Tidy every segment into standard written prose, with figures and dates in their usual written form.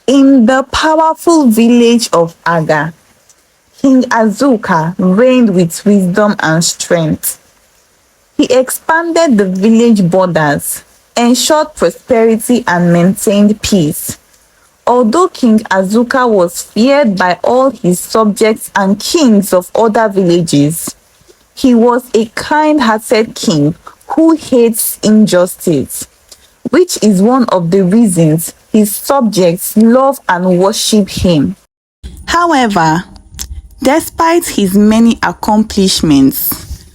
In the powerful village of Aga, King Azuka reigned with wisdom and strength. He expanded the village borders, ensured prosperity and maintained peace. Although King Azuka was feared by all his subjects and kings of other villages, he was a kind-hearted king who hates injustice, which is one of the reasons his subjects love and worship him. However, despite his many accomplishments,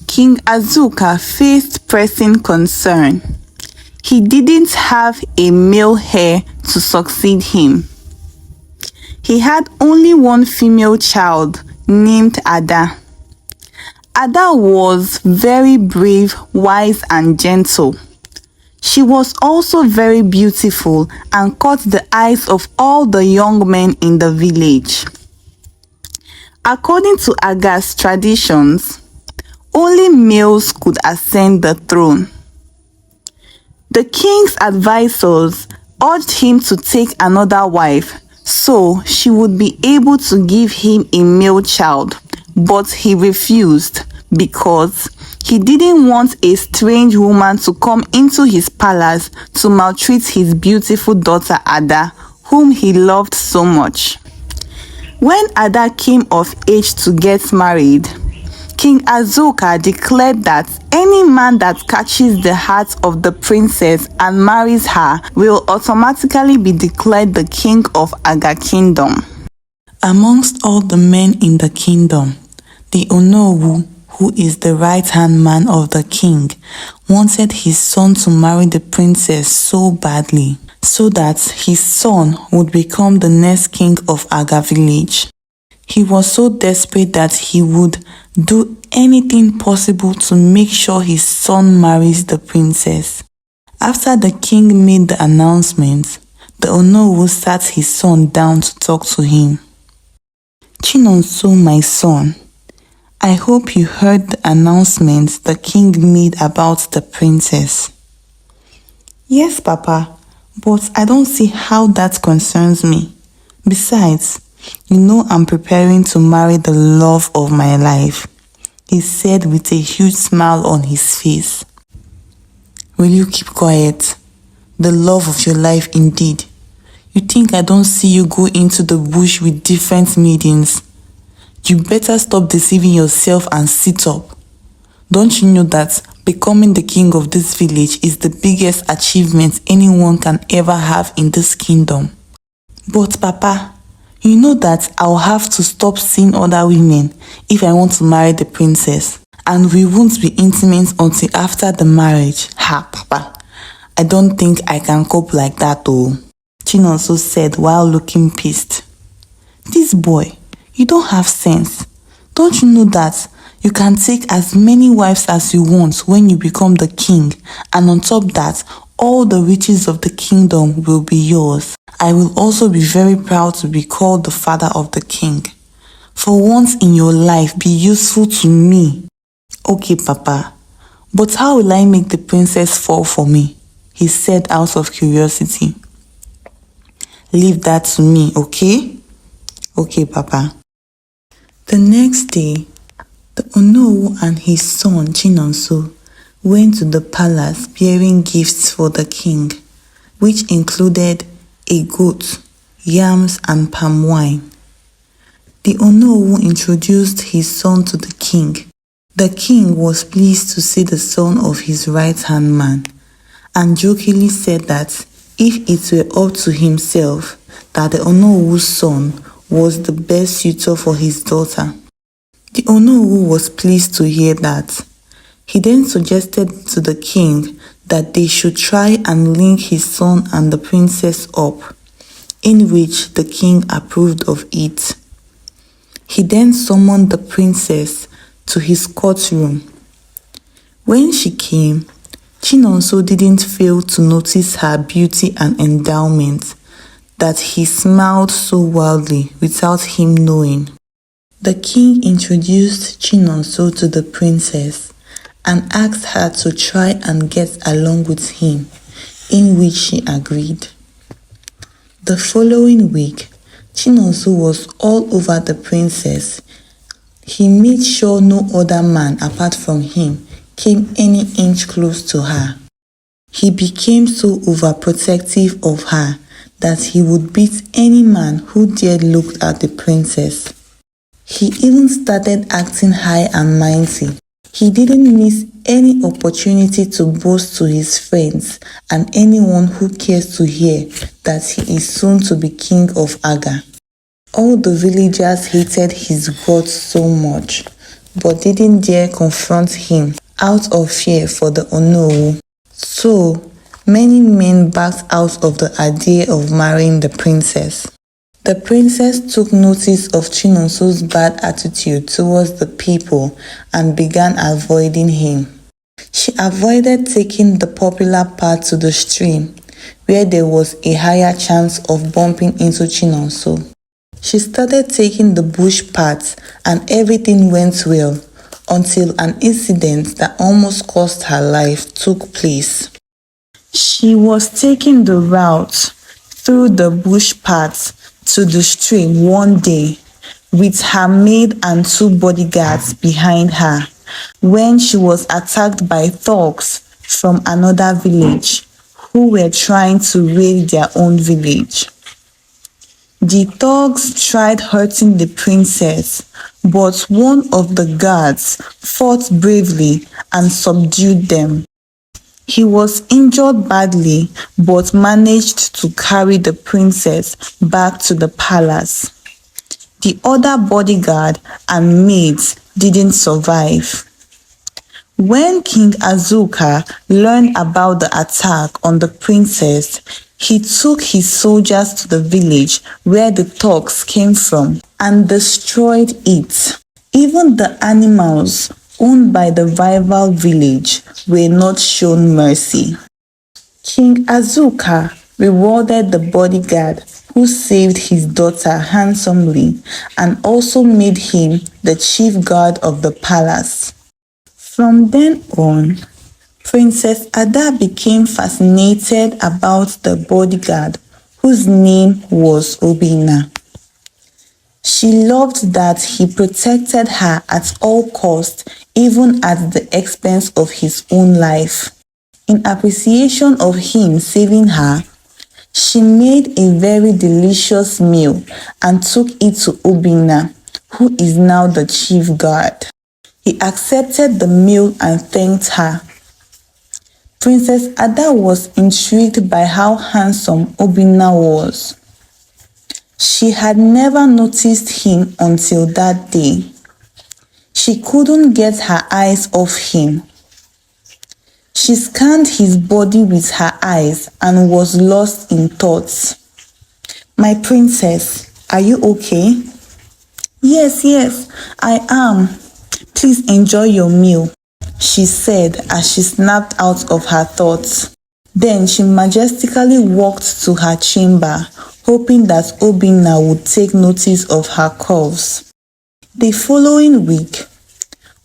King Azuka faced pressing concern. He didn't have a male heir to succeed him. He had only one female child named Ada. Ada was very brave, wise, and gentle. She was also very beautiful and caught the eyes of all the young men in the village. According to Aga's traditions, only males could ascend the throne. The king's advisors urged him to take another wife so she would be able to give him a male child, but he refused because he didn't want a strange woman to come into his palace to maltreat his beautiful daughter Ada, whom he loved so much. When Ada came of age to get married, King Azuka declared that any man that catches the heart of the princess and marries her will automatically be declared the king of Aga Kingdom. Amongst all the men in the kingdom, the Onowu, who is the right-hand man of the king, wanted his son to marry the princess so badly, so that his son would become the next king of Aga village. He was so desperate that he would do anything possible to make sure his son marries the princess. After the king made the announcement, the Onowu sat his son down to talk to him. Chinonso, my son, I hope you heard the announcement the king made about the princess. Yes, Papa, but I don't see how that concerns me. Besides, you know I'm preparing to marry the love of my life, he said with a huge smile on his face. Will you keep quiet? The love of your life indeed. You think I don't see you go into the bush with different maidens? You better stop deceiving yourself and sit up. Don't you know that becoming the king of this village is the biggest achievement anyone can ever have in this kingdom? But Papa, you know that I'll have to stop seeing other women if I want to marry the princess. And we won't be intimate until after the marriage. Ha, Papa. I don't think I can cope like that though. Chinonso said while looking pissed. This boy, you don't have sense. Don't you know that you can take as many wives as you want when you become the king, and on top that, all the riches of the kingdom will be yours. I will also be very proud to be called the father of the king. For once in your life, be useful to me. Okay, Papa, but how will I make the princess fall for me? He said out of curiosity. Leave that to me, okay? Okay, Papa. The next day, the Onowu and his son Chinonso went to the palace bearing gifts for the king, which included a goat, yams, and palm wine. The Onowu introduced his son to the king. The king was pleased to see the son of his right-hand man, and jokingly said that if it were up to himself, that the Onowu's son was the best suitor for his daughter. The Onowu was pleased to hear that. He then suggested to the king that they should try and link his son and the princess up, in which the king approved of it. He then summoned the princess to his courtroom. When she came, Chinonso didn't fail to notice her beauty and endowment, that he smiled so wildly without him knowing. The king introduced Chinonso to the princess and asked her to try and get along with him, in which she agreed. The following week, Chinonso was all over the princess. He made sure no other man apart from him came any inch close to her. He became so overprotective of her that he would beat any man who dared look at the princess. He even started acting high and mighty. He didn't miss any opportunity to boast to his friends and anyone who cares to hear that he is soon to be king of Aga. All the villagers hated his guts so much, but didn't dare confront him out of fear for the Onowu. So, many men backed out of the idea of marrying the princess. The princess took notice of Chinonso's bad attitude towards the people and began avoiding him. She avoided taking the popular path to the stream, where there was a higher chance of bumping into Chinonso. She started taking the bush path and everything went well until an incident that almost cost her life took place. She was taking the route through the bush path to the stream one day with her maid and 2 bodyguards behind her when she was attacked by thugs from another village who were trying to raid their own village. The thugs tried hurting the princess, but one of the guards fought bravely and subdued them. He was injured badly but managed to carry the princess back to the palace. The other bodyguard and maids didn't survive. When King Azuka learned about the attack on the princess, he took his soldiers to the village where the thugs came from and destroyed it. Even the animals owned by the rival village were not shown mercy. King Azuka rewarded the bodyguard who saved his daughter handsomely and also made him the chief guard of the palace. From then on, Princess Ada became fascinated about the bodyguard whose name was Obinna. She loved that he protected her at all costs, even at the expense of his own life. In appreciation of him saving her, she made a very delicious meal and took it to Obinna, who is now the chief guard. He accepted the meal and thanked her. Princess Ada was intrigued by how handsome Obinna was. She had never noticed him until that day. She couldn't get her eyes off him. She scanned his body with her eyes and was lost in thoughts. "My princess, are you okay?" Yes, I am. Please enjoy your meal," she said as she snapped out of her thoughts. Then she majestically walked to her chamber, hoping that Obinna would take notice of her curves. The following week,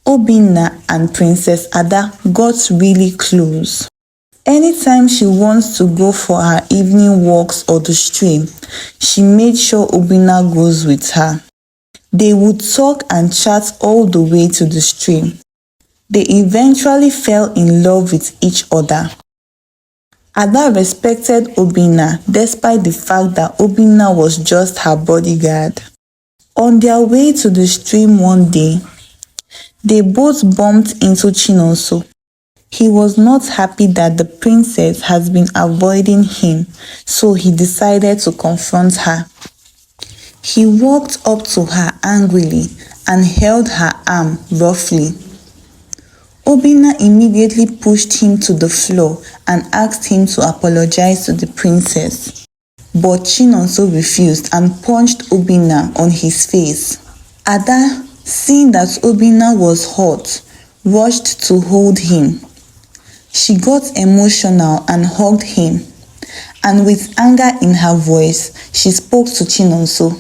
Obinna and Princess Ada got really close. Anytime she wants to go for her evening walks or the stream, she made sure Obinna goes with her. They would talk and chat all the way to the stream. They eventually fell in love with each other. Ada respected Obinna despite the fact that Obinna was just her bodyguard. On their way to the stream one day, they both bumped into Chinonso. He was not happy that the princess has been avoiding him, so he decided to confront her. He walked up to her angrily and held her arm roughly. Obinna immediately pushed him to the floor and asked him to apologize to the princess. But Chinonso refused and punched Obinna on his face. Ada, seeing that Obinna was hurt, rushed to hold him. She got emotional and hugged him, and with anger in her voice, she spoke to Chinonso.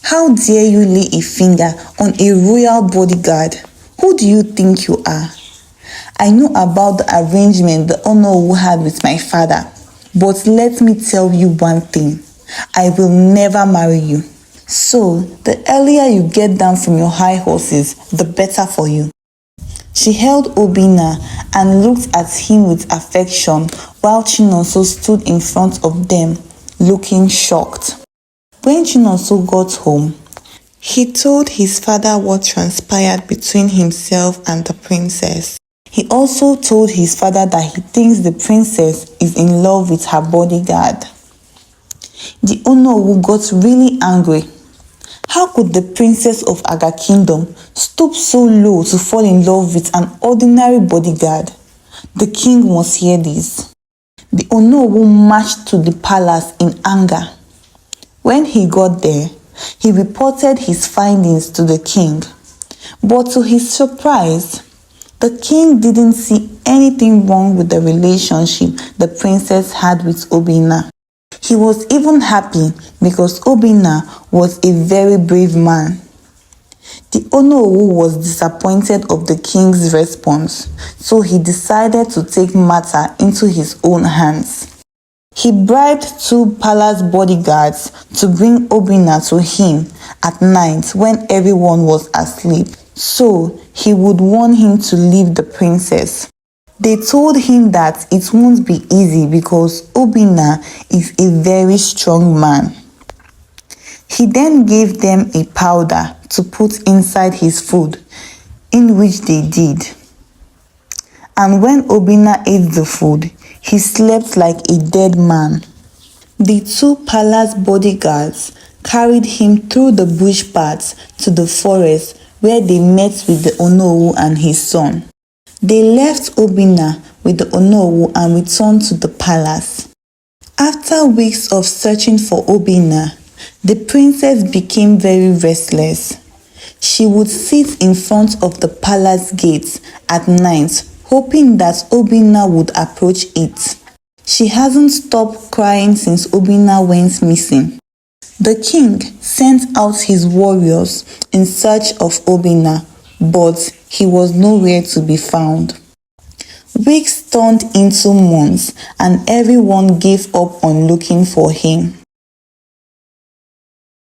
"How dare you lay a finger on a royal bodyguard? Who do you think you are? I know about the arrangement the Onowu had with my father, but let me tell you one thing. I will never marry you. So, the earlier you get down from your high horses, the better for you. She held Obinna and looked at him with affection while Chinonso stood in front of them, looking shocked. When Chinonso got home, he told his father what transpired between himself and the princess. He also told his father that he thinks the princess is in love with her bodyguard. The Onowu got really angry. How could the princess of Aga Kingdom stoop so low to fall in love with an ordinary bodyguard? The king must hear this. The Onowu marched to the palace in anger. When he got there, he reported his findings to the king. But to his surprise, the king didn't see anything wrong with the relationship the princess had with Obinna. He was even happy because Obinna was a very brave man. The Onowu was disappointed of the king's response, so he decided to take matter into his own hands. He bribed 2 palace bodyguards to bring Obinna to him at night when everyone was asleep, so he would warn him to leave the princess. They told him that it won't be easy because Obinna is a very strong man. He then gave them a powder to put inside his food, in which they did. And when Obinna ate the food, he slept like a dead man. The 2 palace bodyguards carried him through the bush paths to the forest where they met with the Onowu and his son. They left Obinna with the Onowu and returned to the palace. After weeks of searching for Obinna, the princess became very restless. She would sit in front of the palace gates at night, hoping that Obinna would approach it. She hasn't stopped crying since Obinna went missing. The king sent out his warriors in search of Obinna, but he was nowhere to be found. Weeks turned into months and everyone gave up on looking for him.